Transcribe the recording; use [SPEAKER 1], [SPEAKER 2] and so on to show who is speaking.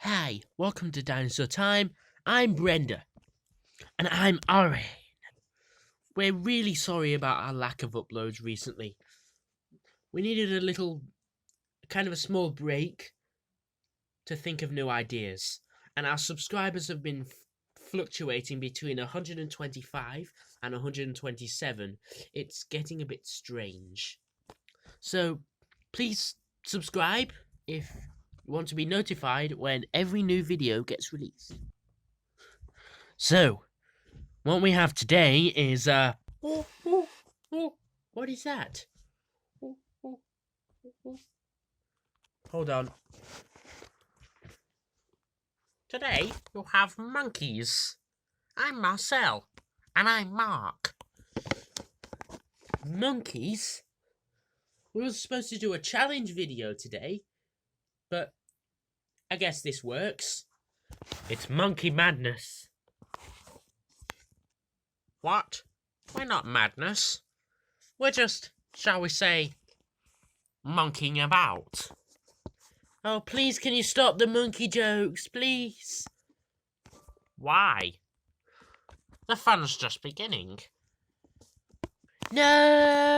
[SPEAKER 1] Hi, welcome to Dinosaur Time. I'm Brenda. And I'm Orin. We're really sorry about our lack of uploads recently. We needed a little, kind of a small break to think of new ideas. And our subscribers have been fluctuating between 125 and 127. It's getting a bit strange. So, please subscribe if you want to be notified when every new video gets released. So, what we have today is what is that? Hold on. Today you'll have monkeys. I'm Marcel. And I'm Mark. Monkeys? We were supposed to do a challenge video today, but I guess this works. It's monkey madness. What? We're not madness. We're just, shall we say, monkeying about. Oh, please, can you stop the monkey jokes, please? Why? The fun's just beginning. No!